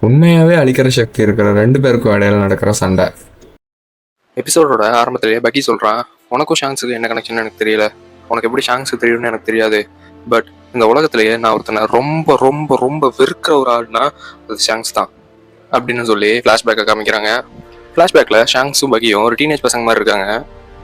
உண்மையாவே அழிக்கிற சக்தி இருக்கிற 2 பேருக்கும் இடையில நடக்கிற சண்டை. எபிசோடோட ஆரம்பத்திலேயே பக்கி சொல்கிறான், உனக்கும் ஷாங்ஸுக்கு என்ன கனெக்ஷன் எனக்கு தெரியல, உனக்கு எப்படி ஷாங்ஸுக்கு தெரியும்னு எனக்கு தெரியாது, பட் இந்த உலகத்திலேயே நான் ஒருத்தனை ரொம்ப ரொம்ப ரொம்ப வெறுக்கிற ஒரு ஆள்னா அது ஷாங்ஸ் தான் அப்படின்னு சொல்லி ஃப்ளாஷ்பேக்கை காமிக்கிறாங்க. ஃப்ளாஷ்பேக்கில் ஷாங்ஸும் பக்கியும் ஒரு டீனேஜ் பசங்க மாதிரி இருக்காங்க.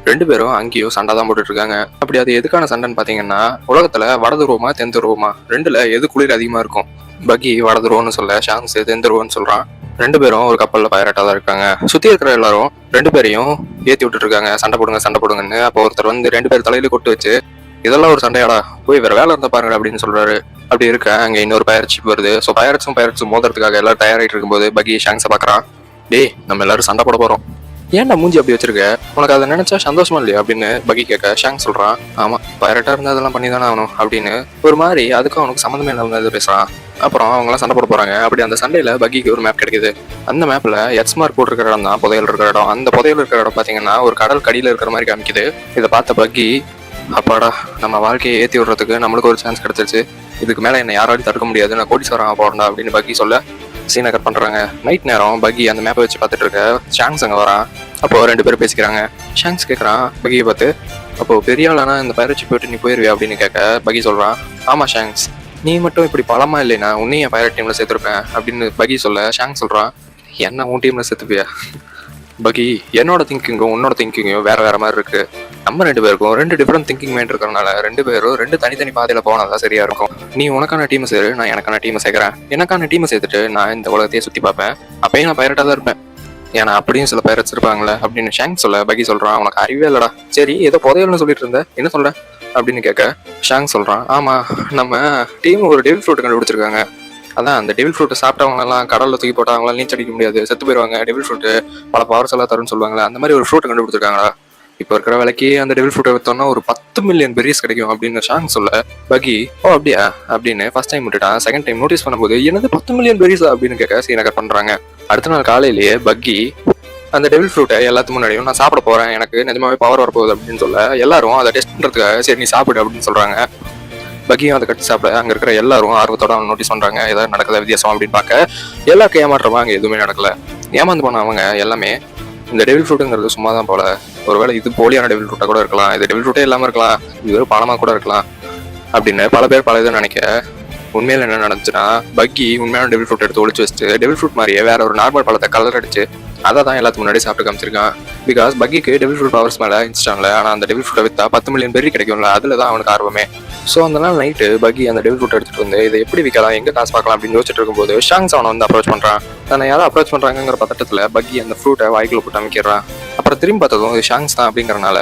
2 பேரும் அங்கேயும் சண்டை தான் போட்டுட்டு இருக்காங்க. அப்படி அது எதுக்கான சண்டைன்னு பார்த்தீங்கன்னா, உலகத்தில் வடதுருவமா தென்துருவமா ரெண்டுல எது குளிர் அதிகமாக இருக்கும். பக்கி வடதுருவம்னு சொல்ல, ஷாங்ஸ் தென்துருவம்னு சொல்கிறான். 2 பேரும் ஒரு கப்பலில் பைரட்டாக தான் இருக்காங்க. சுற்றி இருக்கிற எல்லாரும் 2 பேரையும் ஏற்றி விட்டுட்டு இருக்காங்க, சண்டை போடுங்கன்னு. அப்போ ஒருத்தர் வந்து 2 பேர் தலையில கொட்டு வச்சு, இதெல்லாம் ஒரு சண்டையாடா, போய் வேற வேலை இருந்தா பாருங்க அப்படின்னு சொல்றாரு. அப்படி இருக்க அங்கே இன்னொரு பைரட் ஷிப் வருது. ஸோ பைரட்ஸும் மோதுறதுக்காக எல்லாரும் தயாராகிட்டு இருக்கும்போது பக்கி ஷாங்ஸை பார்க்குறான். டேய், நம்ம எல்லாரும் சண்டை போட போகிறோம், ஏன்டா மூஞ்சி அப்படி வச்சிருக்க, உனக்கு அதை நினைச்சா சந்தோஷமா இல்லையா அப்படின்னு பக்கி கேட்க, ஷாங் சொல்றான், ஆமா பைரட்டா இருந்தா அதெல்லாம் பண்ணி தானே ஆகணும் அப்படின்னு ஒரு மாதிரி அதுக்கும் அவனுக்கு சம்மந்தமே இல்லாம பேசுறான். அப்புறம் அவங்களாம் சண்டை போட போறாங்க. அப்படி அந்த சண்டையில பக்கிக்கு ஒரு மேப் கிடைக்குது. அந்த மேப்ல எக்ஸ் மார்க் போட்டிருக்கிற இடம் தான் புதையல் இருக்கிற இடம். அந்த புதையல் இருக்கிற இடம் பாத்தீங்கன்னா ஒரு கடல் கடியில இருக்கிற மாதிரி காமிக்குது. இதை பார்த்த பக்கி, அப்பாடா, நம்ம வாழ்க்கையை ஏற்றி விடுறதுக்கு நம்மளுக்கு ஒரு சான்ஸ் கிடைச்சிருச்சு, இதுக்கு மேலே என்னை யாராலையும் தடுக்க முடியாது, நான் கோடீஸ்வரன் போறேன்டா அப்படின்னு பக்கி சொல்ல சீனை கட் பண்றாங்க. நைட் நேரம் பக்கி அந்த மேப்பை வச்சு பார்த்துட்டு இருக்க ஷாங்ஸ் அங்கே வரான். அப்போ 2 பேரும் பேசிக்கிறாங்க. ஷாங்ஸ் கேட்குறான் பக்கியை பார்த்து, அப்போ பெரிய ஆளானா இந்த பைரட்சி போயிட்டு நீ போயிருவியா அப்படின்னு கேட்க, பக்கி சொல்றான், ஆமா ஷாங்ஸ், நீ மட்டும் இப்படி பலமா இல்லைனா உன்னையும் என் பைரட் டீம்ல சேர்த்துருப்பேன் அப்படின்னு பக்கி சொல்ல, ஷாங்ஸ் சொல்றான், என்ன உன் டீம்ல சேர்த்துப்பியா? பக்கி, என்னோட திங்கிங்கும் உன்னோட திங்கிங்கும் வேற வேற மாதிரி இருக்கு. நம்ம 2 பேருக்கும் 2 டிஃப்ரெண்ட் திங்கிங் மைண்ட் இருக்கிறனால 2 பேரும் 2 தனித்தனி பாதையில போனதான் சரியா இருக்கும். நீ உனக்கான டீமை சேரு, நான் எனக்கான டீமை சேர்க்கிறேன். எனக்கான டீமை சேர்த்துட்டு நான் இந்த உலகத்தையே சுத்தி பார்ப்பேன், அப்பயும் நான் பைரட்டா தான் இருப்பேன், ஏன்னா அப்படியும் சில பைரட்ஸ் இருப்பாங்களே அப்படின்னு ஷாங் சொல்ல, பக்கி சொல்றான், உனக்கு அறிவே இல்லடா, சரி ஏதோ புதையல்னு சொல்லிட்டு இருந்த, என்ன சொல்ற அப்படின்னு கேட்க, ஷாங் சொல்றான், ஆமா நம்ம டீம் ஒரு டெவில் ஃப்ரூட் கண்டுபிடிச்சிருக்காங்க, அதான் அந்த டெவில் ஃப்ரூட் சாப்பிட்டவங்களெல்லாம் கடலில் தூக்கி போட்டவங்களாம் நீச்சல் அடிக்க முடியாது, செத்து போயிடுவாங்க, டெவில் ஃப்ரூட் பல பவர்ஸ் எல்லாம் தரும்னு சொல்லுவாங்களே, அந்த மாதிரி ஒரு ஃப்ரூட் கண்டுபிடிச்சிருக்காங்களா, இப்போ இருக்கிற விலைக்கு அந்த டெவில் ஃப்ரூட்டை விற்றோம்னா ஒரு 10 மில்லியன் பெரிஸ் கிடைக்கும் அப்படின்னு ஷாங் சொல்ல, பக்கி ஓ அப்படியா அப்படின்னு ஃபர்ஸ்ட் டைம் விட்டுட்டான். செகண்ட் டைம் நோட்டீஸ் பண்ணும்போது என்னது 10 மில்லியன் பெரிஸா அப்படின்னு கேட்க சீனை கட் பண்றாங்க. அடுத்த நாள் காலையிலேயே பக்கி அந்த டெவில் ஃப்ரூட்டை எல்லாத்துக்கு முன்னாடியும் நான் சாப்பிட போறேன், எனக்கு நிஜமாவே பவர் வரப்போகுது அப்படின்னு சொல்ல, எல்லாரும் அதை டெஸ்ட் பண்றதுக்காக சரி நீ சாப்பிடு அப்படின்னு சொல்றாங்க. பக்கியும் அதை கட்டி சாப்பிட அங்கே இருக்கிற எல்லாரும் ஆர்வத்தோட அவன் நோட்டீஸ் பண்றாங்க, ஏதாவது நடக்குதா வித்தியாசம் அப்படின்னு பார்க்க, எல்லாருக்கும் ஏமாற்றமா அங்கே எதுவுமே நடக்கல. ஏமாந்து போன அவங்க எல்லாமே இந்த டெவில் ஃப்ரூட்டுங்கிறது சும்மா தான் போல, ஒருவேளை இது போலியான டெவில் ஃப்ரூட்டா கூட இருக்கலாம், இது டெவில் ஃப்ரூட்டே இல்லாமல் இருக்கலாம், இது வெறும் பணமா கூட இருக்கலாம் அப்படின்னு பல பேர் பல இதை நினைக்க, உண்மையில என்ன நடந்துச்சுன்னா பக்கி உண்மையான டெவில் ஃப்ரூட் எடுத்து ஒழிச்சு வச்சுட்டு டெவில் ஃப்ரூட் மாதிரியே வேற ஒரு நார்மல் பழத்தை கலர் அடிச்சு அதை தான் எல்லாத்துக்கு முன்னாடி சாப்பிட்டு காமிச்சிருக்கான். பிகாஸ் பக்கிக்கு டெவில் ஃப்ரூட் பவர்ஸ் மேலே இன்ஸ்டான்ல, ஆனால் அந்த டெவில் ஃப்ரூட்டை விற்றா 10 மில்லியன் பெரி கிடைக்கும்ல, அதில் தான் அவனுக்கு ஆர்வமே. ஸோ அந்த நாள் நைட்டு பக்கி அந்த டெவில் ஃப்ரூட் எடுத்துட்டு வந்து இதை எப்படி விற்கலாம், எங்கே காசு பார்க்கலாம் அப்படின்னு யோசிச்சுட்டு இருக்கும்போது ஷாங்ஸ் அவனை வந்து அப்ரோச் பண்ணுறான். தன்னை யாரும் அப்ரோச் பண்ணுறாங்கிற பதட்டத்தில் பக்கி அந்த ஃப்ரூட்டை வாய்க்குள்ள போட்டு அமைக்கிறான். அப்புறம் திரும்பி பார்த்ததும் இது ஷாங்ஸ் தான் அப்படிங்கிறனால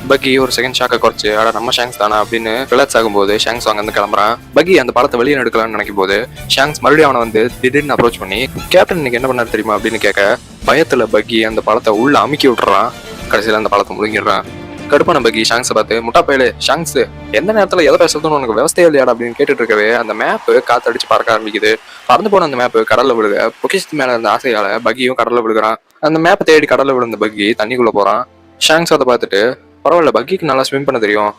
பக்கி ஒரு செகண்ட் ஷாக்கை குறைச்சு, அட நம்ம ஷாங்ஸ் தானே அப்படின்னு ரிலாக்ஸ் ஆகும்போது ஷாங்ஸ் அங்கே வந்து கிளம்புறான். பக்கி அந்த பழத்தை வெளியே எடுக்கலாம்னு நினைக்கும் போது ஷாங்ஸ் மறுபடியும் அவனை வந்து திடீர்னு அப்ரோச் பண்ணி, கேப்டன் இன்னைக்கு என்ன பண்ணாரு தெரியுமா அப்படின்னு கேட்க, பயத்துல பக்கி அந்த பழத்தை உள்ள அமுக்கி விட்டுறான். கடைசியில் அந்த பழத்தை முழுங்கிடுறான். கடுப்பான பக்கி ஷாங்ஸை பார்த்து, முட்டா பயலே ஷாங்ஸ், எந்த நேரத்தில் எதை பேசுறதுன்னு உனக்கு விவசாயம் இல்லையாடா அப்படின்னு கேட்டுட்டு இருக்கவே அந்த மேப்பு காத்தடிச்சு பறக்க ஆரம்பிக்குது. பறந்து போன அந்த மேப்பு கடல்ல விழுக, பொக்கிஷத்து மேல இருந்த ஆசையால பக்கியும் கடல்ல விழுகிறான். அந்த மேப்பை தேடி கடல்ல விழுந்த பக்கி தண்ணிக்குள்ள போறான். ஷாங்ஸ் அதை பார்த்துட்டு, பரவாயில்ல பக்கிக்கு நல்லா ஸ்விம் பண்ண தெரியும்,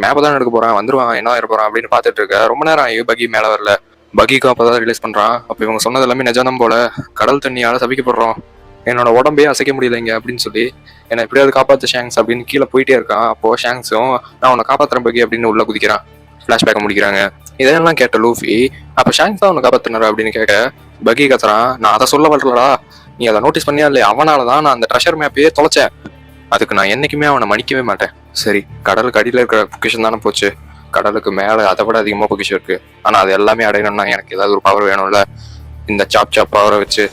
மேப்பை தான் எடுக்க போறான், வந்துருவான், என்ன ஆயிர போறான் அப்படின்னு பார்த்துட்டு இருக்க. ரொம்ப நேரம் ஆகி பக்கி மேலே வரல. பக்கிக்கும் அப்பதான் ரிலீஸ் பண்றான், அப்போ இவங்க சொன்னது எல்லாமே நிஜானம் போல, கடல் தண்ணியால சபிக்கப்படுறோம், என்னோட உடம்பே அசைக்க முடியலைங்க அப்படின்னு சொல்லி என்னை எப்படியாவது காப்பாற்று ஷாங்ஸ் அப்படின்னு கீழே போயிட்டே இருக்கான். அப்போ ஷாங்ஸும் நான் உன்னை காப்பாத்துறேன் பக்கி அப்படின்னு உள்ள குதிக்கிறான். ஃபிளாஷ்பேக்கை முடிக்கிறாங்க. இதெல்லாம் கேட்ட லூஃபி, அப்போ ஷாங்ஸ் தான் உன்னை காப்பாத்தினாரு அப்படின்னு கேட்க, பக்கி கத்துறான், நான் அதை சொல்ல வரலடா, நீ அதை நோட்டீஸ் பண்ணியா இல்லையா, அவனால தான் நான் அந்த ட்ரெஷர் மேப்பையே தொலைச்சேன், அதுக்கு நான் என்னைக்குமே அவனை மன்னிக்கவே மாட்டேன். சரி கடலுக்கு அடியில் இருக்கிற பொக்கிஷன் தானே போச்சு, கடலுக்கு மேலே அதை விட அதிகமாக பொக்கிஷன் இருக்கு, ஆனால் அது எல்லாமே அடையணும்னா எனக்கு ஏதாவது ஒரு பவர் வேணும்ல, இந்த சாப் பவரை வச்சு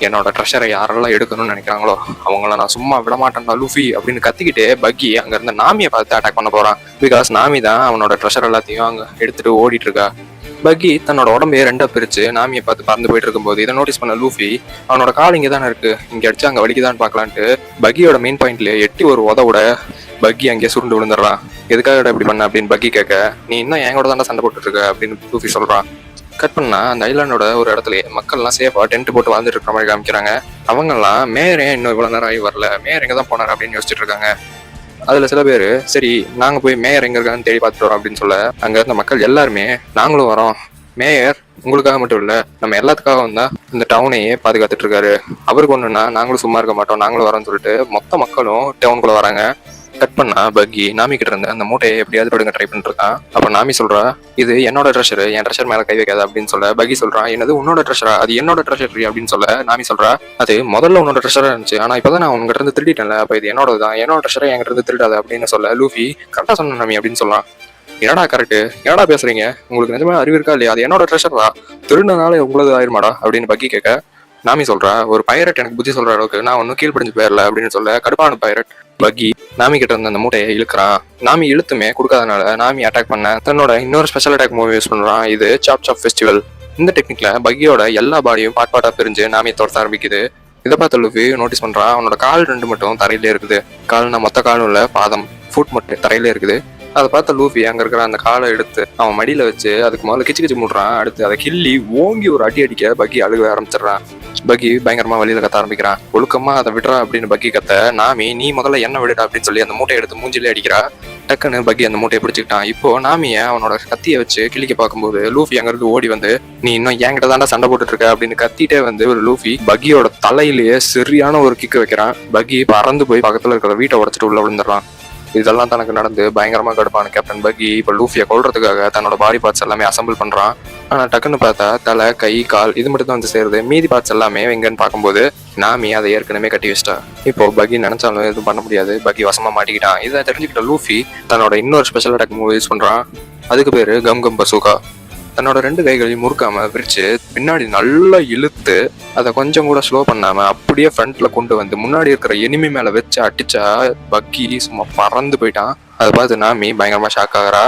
என்னோட ட்ரெஷரை யாரெல்லாம் எடுக்கணும்னு நினைக்கிறாங்களோ அவங்கள நான் சும்மா விட மாட்டேன்டா லூஃபி அப்படின்னு கத்திக்கிட்டு பக்கி அங்க இருந்த நாமியை பார்த்து அட்டாக் பண்ண போறான். பிகாஸ் நாமி தான் அவனோட ட்ரெஷர் எல்லாத்தையும் அங்க எடுத்துட்டு ஓடிட்டு இருக்கா. பக்கி தன்னோட உடம்பையே 2ஆ பிரிச்சு நாமியை பார்த்து பறந்து போயிட்டு இருக்கும்போது இதை நோட்டீஸ் பண்ண லூஃபி, அவனோட கால் இங்கே தானே இருக்கு, இங்க அடிச்சு அங்க வலிக்குதான்னு பார்க்கலான்ட்டு பக்கியோட மெயின் பாயிண்ட்ல எட்டி ஒரு உதவோட பக்கி அங்கேயே சுருண்டு விழுந்துடுறான். எதுக்காக இப்படி பண்ண அப்படின்னு பக்கி கேட்க, நீ இன்னும் என் கூட தானே சண்டை போட்டுட்டு இருக்க அப்படின்னு லூஃபி சொல்றான். கட் பண்ணா அந்த ஐலாண்டோட ஒரு இடத்துல மக்கள்லாம் சேஃபா டென்ட் போட்டு வாழ்ந்துட்டு இருக்கிற மாதிரி காமிக்கிறாங்க. அவங்கெல்லாம் மேயர் ஏன் இன்னும் இவ்வளவு நேரம் ஆகி வரல, மேயர் எங்க தான் போனார் அப்படின்னு யோசிச்சுட்டு இருக்காங்க. அதுல சில பேர் சரி நாங்க போய் மேயர் எங்க இருக்கான்னு தேடி பார்த்துட்டு வரோம் அப்படின்னு சொல்ல, அங்க இருந்த மக்கள் எல்லாருமே நாங்களும் வரோம், மேயர் உங்களுக்காக மட்டும் இல்ல, நம்ம எல்லாத்துக்காகவும் தான் இந்த டவுனையே பாதுகாத்துட்டு இருக்காரு. அவருக்கு ஒண்ணுன்னா நாங்களும் சும்மா இருக்க மாட்டோம், நாங்களும் வரோம்னு சொல்லிட்டு மொத்த மக்களும் டவுனுக்குள்ள வராங்க. கட் பண்ணா பக்கி நாமி கிட்ட இருந்த அந்த மூட்டையை எப்படியாவது படுங்க ட்ரை பண்ணிட்டு இருக்கான். அப்ப நாமி சொல்றா, இது என்னோட ட்ரெஷர், என் ட்ரெஷர் மேல கை வைக்காத அப்படின்னு சொல்ல பக்கி சொல்றான், என்னது உன்னோட ட்ரெஷரா, அது என்னோட ட்ரெஷர் அப்படின்னு சொல்ல நாமி சொல்றா, அது முதல்ல உன்னோட ட்ரெஷரா இருந்துச்சு, ஆனா இப்பதான் நான் உங்ககிட்ட இருந்து திருடிட்டேன்ல, அப்ப இது என்னோட தான், என்னோட ட்ரெஷரை என்கிட்ட இருந்து திருடாத அப்படின்னு சொல்ல லூஃபி கரெக்டா சொன்ன நாமி அப்படின்னு சொல்லலாம். என்னடா கரெக்ட், என்னடா பேசுறீங்க, உங்களுக்கு நிஜமா அறிவு இருக்கா இல்லையா, அது என்னோட ட்ரெஷர் தான், திருடினால உங்களது ஆயிருமாடா அப்படின்னு பக்கி கேட்க நாமி சொல்றா, ஒரு பைரட் எனக்கு புத்தி சொல்ற அளவுக்கு நான் ஒன்னும் கீழ்படிஞ்சு போயிடல அப்படின்னு சொல்ல கடுப்பான பைரட் பக்கி நாமி கிட்ட இருந்த அந்த மூட்டையை இழுக்கிறான். நாமி இழுத்துமே கொடுக்காதனால நாமி அட்டாக் பண்ண தன்னோட இன்னொரு ஸ்பெஷல் அட்டாக் மூவ் யூஸ் பண்றான். இது சாப் சாப் ஃபெஸ்டிவல். இந்த டெக்னிக்ல பக்கியோட எல்லா பாடியும் பாட்டா பிரிஞ்சு நாமி துரத்த ஆரம்பிக்குது. இதை பார்த்த லூஃபி நோட்டீஸ் பண்றான், அவனோட கால் 2 மட்டும் தரையிலே இருக்குது. கால்னா மொத்த காலும் இல்ல, பாதம் ஃபுட் மட்டும் தரையிலே இருக்குது. அதை பார்த்த லூஃபி அங்க இருக்கிற அந்த காலை எடுத்து அவன் மடியில வச்சு அதுக்கு முதல்ல கிச்சு கிச்சு மூடுறான். அடுத்து அதை கிள்ளி ஓங்கி ஒரு அடி அடிக்க பக்கி அழுக ஆரம்பிச்சிடறான். பக்கி பயங்கரமா வழியில கத்த ஆரம்பிக்கிறான். ஒழுக்கமா அதை விடுறா அப்படின்னு பக்கி கத்த நாமி நீ முதல்ல என்ன விடுடா அப்படின்னு சொல்லி அந்த மூட்டையை எடுத்து மூஞ்சிலே அடிக்கிறா. டக்குன்னு பக்கி அந்த மூட்டையை பிடிச்சிக்கிட்டான். இப்போ நாமிய அவனோட கத்தியை வச்சு கிளிக்க பார்க்கும்போது லூஃபி அங்க இருந்து ஓடி வந்து நீ இன்னும் என்கிட்ட தாண்டா சண்டை போட்டுட்டு இருக்க அப்படின்னு கத்திட்டே வந்து ஒரு லூஃபி பக்கியோட தலையிலேயே சரியான ஒரு கிக்கு வைக்கிறான். பக்கி பறந்து போய் பக்கத்துல இருக்கிற வீட்டை உடைச்சிட்டு உள்ள விழுந்துடுறான். இதெல்லாம் தனக்கு நடந்து பயங்கரமா கடுப்பான கேப்டன் பக்கி இப்ப லூஃபியை கொல்றதுக்காக தன்னோட பாடி பார்ட்ஸ் எல்லாமே அசம்பிள் பண்றான். ஆனா டக்குன்னு பார்த்தா தலை, கை, கால் இது மட்டும் தான் வந்து சேருது. மீதி பார்ட்ஸ் எல்லாமே எங்கன்னு பார்க்கும்போது நாமி அதை ஏற்கனவே கட்டி வச்சிட்டா. இப்போ பக்கி நினைச்சாலும் எதுவும் பண்ண முடியாது. பக்கி வசமா மாட்டிக்கிட்டான். இதை தெரிஞ்சுக்கிட்ட லூஃபி தன்னோட இன்னொரு ஸ்பெஷல் அட்டாக் மூவ் யூஸ் பண்றான். அதுக்கு பேரு கம் கம் பசூகா. தன்னோட 2 கைகளையும் முறுக்காம விரிச்சு பின்னாடி நல்லா இழுத்து அதை கொஞ்சம் கூட ஸ்லோ பண்ணாம அப்படியே ஃப்ரண்ட்ல கொண்டு வந்து முன்னாடி இருக்கிற எனிமி மேல வச்சு அடிச்சா பக்கி சும்மா பறந்து போயிட்டான். அதை பார்த்து நாமி பயங்கரமா ஷாக் ஆகுறா.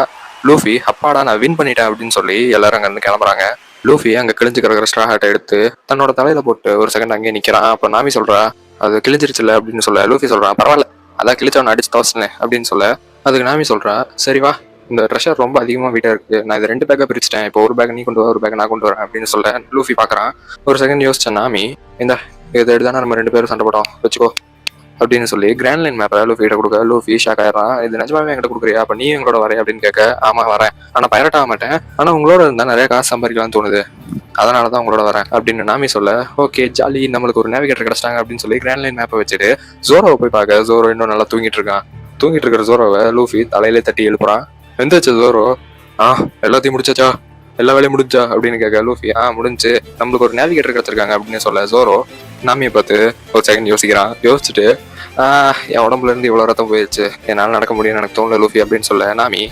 லூஃபி அப்பாடா நான் வின் பண்ணிட்டேன் அப்படின்னு சொல்லி எல்லாரும் அங்க இருந்து கிளம்புறாங்க. லூஃபி அங்க கிழிஞ்சு கிடக்கிற ஸ்ட்ரா ஹேட்டை எடுத்து தன்னோட தலையில போட்டு ஒரு செகண்ட் அங்கேயே நிக்கிறான். அப்ப நாமி சொல்றா, அது கிழிஞ்சிருச்சுல அப்படின்னு சொல்ல லூஃபி சொல்றான், பரவாயில்ல அதான் கிழிச்சவன் அடிச்சு தோசனேன் அப்படின்னு சொல்ல அதுக்கு நாமி சொல்றா, சரி வா, இந்த ட்ரெஷர் ரொம்ப அதிகமா வீட்டா இருக்கு, நான் இதை 2 பேக்கா பிரிச்சுட்டேன், இப்போ ஒரு பேக் நீ கொண்டு வர, ஒரு பேக் நான் கொண்டு வரேன் அப்படின்னு சொல்ல லூஃபி பாக்குறான். ஒரு செகண்ட் யோசிச்ச நாமி, இந்த இதை எடுத்தானே நம்ம 2 பேரும் சண்டை போட்டோம் வச்சுக்கோ அப்படின்னு சொல்லி கிராண்ட் லைன் மேப்பை லூஃபி கிட்ட கொடுக்க லூஃபி ஷாக் ஆயிடுறான். இது நிஜமாவே என்கிட்ட கொடுக்குறியா, அப்ப நீ எங்களோட வரேன் அப்படின்னு கேட்க ஆமா வரேன், ஆனா பைரட் ஆக மாட்டேன், ஆனா உங்களோட இருந்தா நிறைய காசு சம்பாதிக்கலாம்னு தோணுது, அதனாலதான் உங்களோட வரேன் அப்படின்னு நாமி சொல்ல ஓகே ஜாலி, நம்மளுக்கு ஒரு நேவிகேட்டர் கிடைச்சிட்டாங்க அப்படின்னு சொல்லி கிராண்ட் லைன் மேப்பை வச்சுட்டு ஜோரோவை போய் பார்க்க ஜோரோ இன்னும் நல்லா தூங்கிட்டு இருக்கான். தூங்கிட்டு இருக்கிற ஜோரோவை லூஃபி தலையிலே தட்டி எழுப்புறான். எந்தாச்சு ஜோரோ, எல்லாத்தையும் முடிச்சாச்சா, எல்லா வேலையும் முடிஞ்சா அப்படின்னு கேட்க லூஃபி முடிஞ்சு, நம்மளுக்கு ஒரு நேவிகேட்டர் கிடைச்சிருக்காங்க அப்படின்னு சொல்ல ஜோரோ நாமியை பார்த்து ஒரு செகண்ட் யோசிக்கிறான். யோசிச்சுட்டு என் உடம்புல இருந்து இவ்வளவு ரத்தம் போயிடுச்சு, என்னால நடக்க முடியும்னு எனக்கு தோணல லூஃபி அப்படின்னு சொல்ல நாமி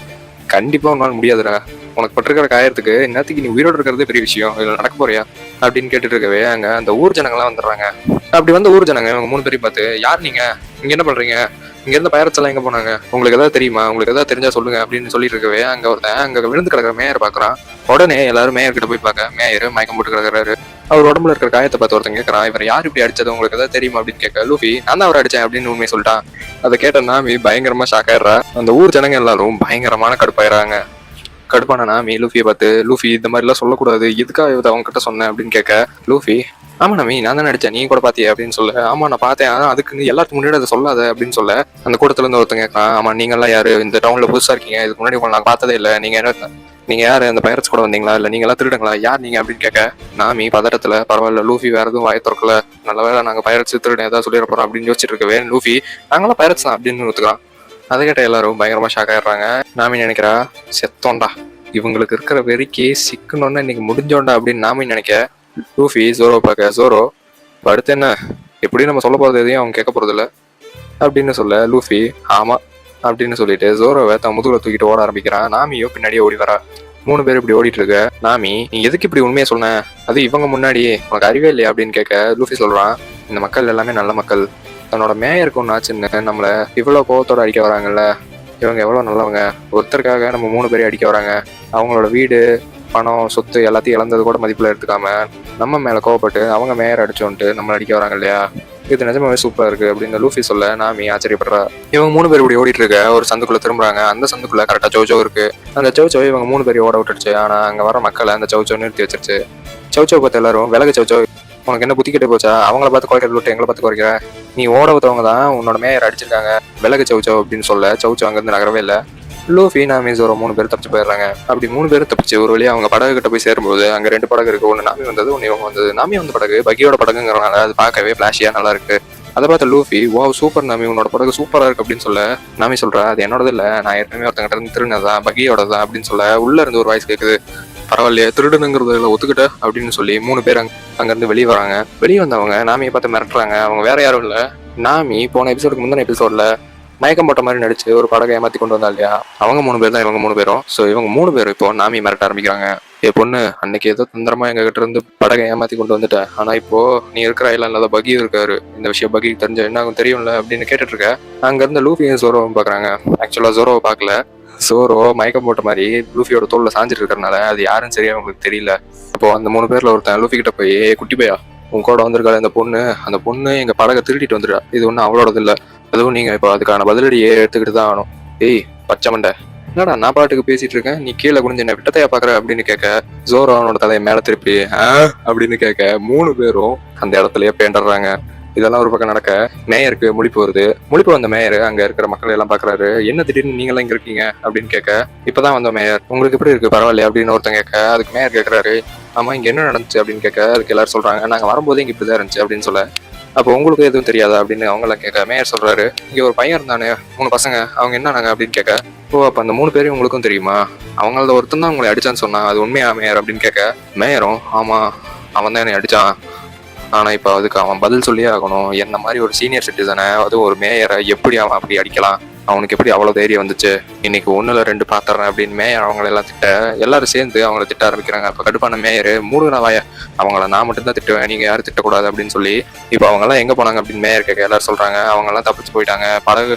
கண்டிப்பா உன்னால முடியாதுடா, உனக்கு பட்டிருக்கிற காயத்துக்கு இன்னத்துக்கு நீ உயிரோடு இருக்கிறதே பெரிய விஷயம், இதுல நடக்க போறியா அப்படின்னு கேட்டுட்டு இருக்கவே அங்க அந்த ஊர் ஜனங்கள்லாம் வந்துடுறாங்க. அப்படி வந்து ஊர் ஜனங்க இவங்க 3 பேரையும் பார்த்து யார் நீங்க, இங்க என்ன பண்றீங்க, இங்க இருந்த பைரட்ஸ் எல்லாம் எங்க போனாங்க, உங்களுக்கு ஏதாவது தெரியுமா, உங்களுக்கு ஏதாவது தெரிஞ்சா சொல்லுங்க அப்படின்னு சொல்லிட்டு இருக்கவே அங்க ஒருத்தன் அங்க விழுந்து கிடக்கிற மேயர் பாக்குறான். உடனே எல்லாரும் மேயர் கிட்ட போய் பார்க்க மேயர் மயக்கம் போட்டு கிடக்குறாரு. அவர் உடம்புல இருக்கிற காயத்தை பார்த்து ஒருத்தன் கேட்கறான், இவர் யார் இப்படி அடிச்சது உங்களுக்கு ஏதாவது தெரியுமா அப்படின்னு கேட்க லூஃபி நான் தான் அவர் அடிச்சேன் அப்படின்னு உண்மையை சொல்லிட்டான். அதை கேட்ட நாமி பயங்கரமா ஷாக் ஆயிடுறா. அந்த ஊர் ஜனங்க எல்லாரும் பயங்கரமான கடுப்பாயிராங்க. கடுப்பான நாமி லூஃபியை பார்த்து லூஃபி இந்த மாதிரி எல்லாம் சொல்லக்கூடாது, எதுக்காக இதை அவங்க கிட்ட சொன்னேன் அப்படின்னு கேட்க லூஃபி ஆமா நாமி நான் தானே அடிச்சேன், நீ கூட பாத்தியா அப்படின்னு சொல்ல ஆமா நான் பார்த்தேன், அதுக்கு எல்லாத்துக்கு முன்னாடி அதை சொல்லாத அப்படின்னு சொல்ல அந்த கூட்டத்துல இருந்து ஒருத்தங்க கேட்கறான், ஆமா நீங்க எல்லாம் யாரு, இந்த டவுன்ல புதுசா இருக்கீங்க, இதுக்கு முன்னாடி உங்களை நான் பார்த்ததே இல்லை, நீங்க என்ன, நீங்க யாரு, அந்த பைரட்ஸ் கூட வந்தீங்களா இல்ல நீங்க எல்லாம் திருடுங்களா, யார் நீங்க அப்படின்னு கேட்க நாமி பதட்டத்துல பரவாயில்ல லூஃபி வேற எதுவும் வாய திறக்கல, நல்ல வேலை நாங்க பைரட்ஸ் திருடன் ஏதாவது சொல்லிட போறோம் அப்படின்னு யோசிச்சுட்டு இருக்கவே லூஃபி நாங்களாம் பைரட்ஸ் தான் அப்படின்னு ஒத்துக்கலாம். அதை கேட்ட எல்லாரும் பயங்கரமா ஷாக் ஆயிடுறாங்க. நாமி நினைக்கிறா செத்தோண்டா, இவங்களுக்கு இருக்கிற வெறிக்கே சிக்கணும்னா இன்னைக்கு முடிஞ்சோண்டா அப்படின்னு நாமி நினைக்க லூஃபி ஜோரோ பார்க்க ஜோரோ அடுத்து என்ன, எப்படி நம்ம சொல்ல போறது எதையும் அவங்க கேட்க போறது இல்லை அப்படின்னு சொல்ல லூஃபி ஆமா அப்படின்னு சொல்லிட்டு ஜோரோவை தன் முதுகுல தூக்கிட்டு ஓட ஆரம்பிக்கிறான். நாமியோ பின்னாடியே ஓடி வரா. 3 பேர் இப்படி ஓடிட்டு இருக்க நாமி நீ எதுக்கு இப்படி உண்மையை சொன்ன, அது இவங்க முன்னாடி உனக்கு அறிவே இல்லையா அப்படின்னு கேட்க லூஃபி சொல்றான், இந்த மக்கள் எல்லாமே நல்ல மக்கள், தன்னோட மேயருக்கு ஒன்று ஆச்சுன்னு நம்மள இவ்வளவு கோவத்தோட அடிக்க வராங்கல்ல, இவங்க எவ்வளவு நல்லவங்க, ஒருத்தருக்காக நம்ம 3 பேரையும் அடிக்க வராங்க, அவங்களோட வீடு பணம் சொத்து எல்லாத்தையும் இழந்தது கூட மதிப்புல எடுத்துக்காம நம்ம மேல கோவப்பட்டு அவங்க மேயர் அடிச்சோன்ட்டு நம்மள அடிக்க வராங்க இல்லையா, இது நிஜமாவே சூப்பரா இருக்கு அப்படின்னு லூஃபி சொல்ல நாமி ஆச்சரியப்படுறா. இவங்க 3 பேர் இப்படி ஓடிட்டு இருக்க ஒரு சந்துக்குள்ள திரும்புறாங்க. அந்த சந்துக்குள்ள கரெக்டா சௌச்சோ இருக்கு. அந்த சௌச்சோ இவங்க 3 பேரையும் ஓட விட்டுருச்சு. ஆனா அங்க வர மக்களை அந்த சௌச்சோ நிறுத்தி வச்சிருச்சு. சௌச்சோ பார்த்து எல்லாரும் விலகு சௌச்சோ, உனக்கு என்ன புத்தி கெட்டு போச்சா, அவங்கள பார்த்து குறைக்கிறது விட்டு எங்களை பார்த்து குறைக்கிற, நீ ஓட விட்டவங்க தான் உன்னோட மேயர் அடிச்சிருக்காங்க, விலகு சௌச்சோ அப்படின்னு சொல்ல சௌச்சோ அங்கிருந்து நகரவே இல்லை. லூஃபி நாமி ஜோரோ 3 பேர் தப்பிச்சு போயிடுறாங்க. அப்படி 3 பேரும் தப்பிச்சு ஒரு வழியா அவங்க படகு கிட்ட போய் சேரும்போது அங்க 2 படகு இருக்கு. ஒன்று நாமி வந்தது, ஒன்று இவங்க வந்தது. நாமி வந்த படகு பக்கியோட படகுங்கிறனால அது பார்க்கவே பிளாஷியா நல்லா இருக்கு. அதை பார்த்த லூஃபி, வாவ் சூப்பர் நாமி, உன்னோட படகு சூப்பரா இருக்கு அப்படின்னு சொல்ல, நாமி சொல்றா அது என்னோடது இல்லை, நான் ஏற்கனவே ஒருத்தங்கிட்ட இருந்து திருநதான், பக்கியோட தான் அப்படின்னு சொல்ல, உள்ள இருந்து ஒரு வாய்ஸ் கேட்குது. பரவாயில்லையே, திருடுனுங்கிறதுல ஒத்துக்கிட்ட அப்படின்னு சொல்லி 3 பேர் அங்கிருந்து வெளியே வராங்க. வெளியே வந்தவங்க நாமியை பார்த்து மிரட்டுறாங்க. அவங்க வேற யாரும் இல்லை, நாமி போன எபிசோடுக்கு முந்தின எபிசோட்ல மயக்கம் போட்ட மாதிரி நடிச்சு ஒரு படகை ஏமாத்தி கொண்டு வந்தா இல்லையா, அவங்க 3 பேர் தான் இவங்க 3 பேரும். ஸோ இவங்க 3 பேர் இப்போ நாமி மிரட்ட ஆரம்பிக்கிறாங்க. பொண்ணு, அன்னைக்கு ஏதோ தந்திரமா எங்க கிட்ட இருந்து படகை ஏமாத்தி கொண்டு வந்துட்ட, ஆனா இப்போ நீ இருக்கிற ஐலாண்ட்ல தான் பகி இருக்காரு, இந்த விஷயம் பகி தெரிஞ்ச என்ன ஆகும் தெரியும்ல அப்படின்னு கேட்டுட்டு இருக்க. அங்க இருந்து லூஃபியும் ஜோரோவும் பாக்குறாங்க. ஆக்சுவலா ஜோரோவை பார்க்கல, ஜோரோ மயக்கம் போட்ட மாதிரி லூஃபியோட தோல்ல சாஞ்சிட்டு இருக்கிறனால அது யாருன்னு சரியா அவங்களுக்கு தெரியல. அப்போ அந்த 3 பேர்ல ஒருத்தன் லூஃபி கிட்ட போய், குட்டி பையா உங்க கூட வந்திருக்காரு அந்த பொண்ணு எங்க படகை திருடிட்டு வந்துடுறா, இது ஒன்றும் அவளோடது இல்லை, அதுவும் நீங்க இப்போ அதுக்கான பதிலடியே எடுத்துக்கிட்டு தான் ஆகணும். ஏய் பச்சை மண்டை, என்னடா நான் பாட்டுக்கு பேசிட்டு இருக்கேன், நீ கீழே குனிஞ்சு என்ன விட்டத்தையா பாக்குற அப்படின்னு கேட்க, ஜோரோ அவனோட தலையை மேல திருப்பி அப்படின்னு கேட்க 3 பேரும் அந்த இடத்துலயே பேண்டறாங்க. இதெல்லாம் ஒரு பக்கம் நடக்க, மேயருக்கு முழிப்பு வருது. முழிப்பு வந்த மேயர் அங்க இருக்கிற மக்கள் எல்லாம் பாக்குறாரு. என்ன திடீர்னு நீங்க எல்லாம் இங்க இருக்கீங்க அப்படின்னு கேட்க, இப்பதான் வந்த மேயர், உங்களுக்கு எப்படி இருக்கு பரவாயில்லையா அப்படின்னு ஒருத்தன் கேட்க, அதுக்கு மேயர் கேட்கறாரு, ஆமா இங்க என்ன நடந்துச்சு அப்படின்னு கேட்க, அதுக்கு எல்லாரும் சொல்றாங்க நாங்க வரும்போது இங்க இப்படிதான் இருந்துச்சு அப்படின்னு சொல்ல, அப்போ உங்களுக்கு எதுவும் தெரியாதா அப்படின்னு அவங்களாம் கேட்க, மேயர் சொல்றாரு, இங்க ஒரு பையன் இருந்தானே 3 பசங்க, அவங்க என்னன்னாங்க அப்படின்னு கேட்க, ஓ அப்ப அந்த 3 பேரையும் உங்களுக்கும் தெரியுமா, அவங்கள ஒருத்தன் தான் உங்களை அடிச்சான்னு சொன்னா, அது உண்மையா மேயர் அப்படின்னு கேட்க, மேயரும் ஆமா அவன் தான் என்னை அடிச்சான், ஆனா இப்போ அதுக்கு அவன் பதில் சொல்லியே ஆகணும், என்ன மாதிரி ஒரு சீனியர் சிட்டிசனை, அதுவும் ஒரு மேயரை எப்படி அவன் அப்படி அடிக்கலாம், அவனுக்கு எப்படி அவ்வளவு தைரியம் வந்துச்சு, இன்னைக்கு 1 இல்லை 2 பாத்துறேன் அப்படின்னு மேயர் அவங்கள எல்லாம் திட்ட, எல்லாரும் சேர்ந்து அவங்கள திட்ட ஆரம்பிக்கிறாங்க. அப்ப கடுப்பான மேயர், மூடுனாவாய அவங்கள நான் மட்டும் தான் திட்டுவேன், நீங்க யாரும் திட்டக்கூடாது அப்படின்னு சொல்லி, இப்போ அவங்க எல்லாம் எங்க போனாங்க அப்படின்னு மேயர் கேட்க, எல்லாரும் சொல்றாங்க அவங்க எல்லாம் தப்பிச்சு போயிட்டாங்க, படகு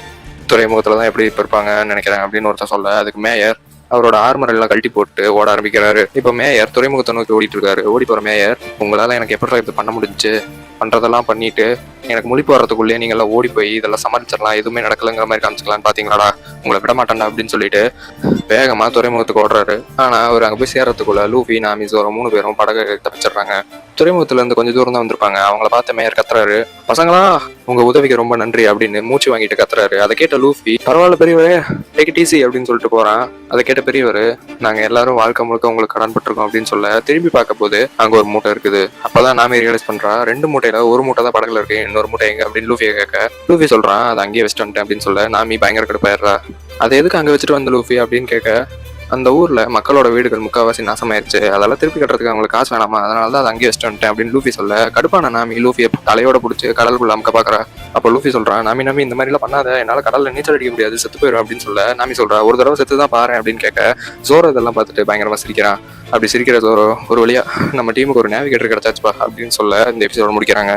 துறைமுகத்துலதான் எப்படி இப்ப இருப்பாங்கன்னு நினைக்கிறேன் அப்படின்னு ஒருத்தர் சொல்ல, அதுக்கு மேயர் அவரோட ஆர்மர் எல்லாம் கழட்டி போட்டு ஓட ஆரம்பிக்கிறாரு. இப்ப மேயர் துறைமுகத்தை நோக்கி ஓடிட்டு இருக்காரு. ஓடி போற மேயர், உங்களால எனக்கு எப்படி இது பண்ண முடிஞ்சு, பண்றதெல்லாம் பண்ணிட்டு எனக்கு முழிப்பு வர்றதுக்குள்ளேயே நீங்க எல்லாம் ஓடி போய் இதெல்லாம் சமாளிச்சிடலாம், எதுவுமே நடக்கலங்கிற மாதிரி காமிச்சிக்கலாம்னு பாத்தீங்களாடா, உங்களை விட மாட்டேன்டா அப்படின்னு சொல்லிட்டு வேகமா துறைமுகத்துக்கு ஓடுறாரு. ஆனா அவர் அங்க போய் சேர்றதுக்குள்ள லூஃபி நாமி ஜோரோ 3 பேரும் படகு தப்பிச்சிடுறாங்க. துறைமுகத்துல இருந்து கொஞ்சம் தூரம் தான் வந்திருப்பாங்க. அவங்கள பார்த்த மேயர் கத்துறாரு, பசங்களா உங்க உதவிக்கு ரொம்ப நன்றி அப்படின்னு மூச்சு வாங்கிட்டு கத்துறாரு. அதை கேட்ட லூஃபி, பரவாயில்ல பெரியவரே, டேக் இட் ஈஸி அப்படின்னு சொல்லிட்டு போறான். அதை கேட்ட பெரியவர், நாங்க எல்லாரும் வாழ்க்கை முழுக்க உங்களுக்கு கடன் பட்டிருக்கோம் அப்படின்னு சொல்ல, திரும்பி பார்க்க போது அங்க ஒரு மூட்டை இருக்குது. அப்பதான் நாமி ரியலைஸ் பண்றா, 2 மூட்டையில ஒரு மூட்டை தான் படகுல இருக்கு, இன்னொரு மூட்டை எங்க அப்படின்னு லூஃபியை கேட்க, லூஃபி சொல்றான் அதை அங்கேயே வச்சுட்டு வந்துட்டேன் அப்படின்னு சொல்ல, நாமி பயங்கர கடுப்பாயிடுறா. அதை எதுக்கு அங்க வச்சுட்டு வந்த லூஃபி அப்படின்னு கேட்க, அந்த ஊர்ல மக்களோட வீடுகள் முக்கால்வாசி நாசமாயிருச்சு, அதெல்லாம் திருப்பி கட்டுறதுக்கு அவங்களுக்கு காசு வேணாமா, அதனாலதான் அதை அங்கேயே வச்சுட்டு வந்துட்டேன் அப்படின்னு லூஃபி சொல்ல, கடுப்பான நாமி லூஃபியை தலையோட பிடிச்சி கடலுக்குள்ள அமுக்க பாக்குறா. அப்போ லூஃபி சொல்றான், நாமி இந்த மாதிரி எல்லாம் பண்ணாத, என்னால கடல்ல நீச்சல் அடிக்க முடியாது, செத்து போயிடும் அப்படின்னு சொல்ல, நாமி சொல்றா ஒரு தடவை செத்து தான் பாரு அப்படின்னு கேட்க, ஜோரோ இதெல்லாம் பார்த்துட்டு பயங்கரமா சிரிக்கிறான். அப்படி சிரிக்கிற ஜோரோ, ஒரு வழியா நம்ம டீமுக்கு ஒரு நேவிகேட்டர் கிடைச்சாச்சுப்பா அப்படின்னு சொல்ல இந்த எபிசோட முடிக்கிறாங்க.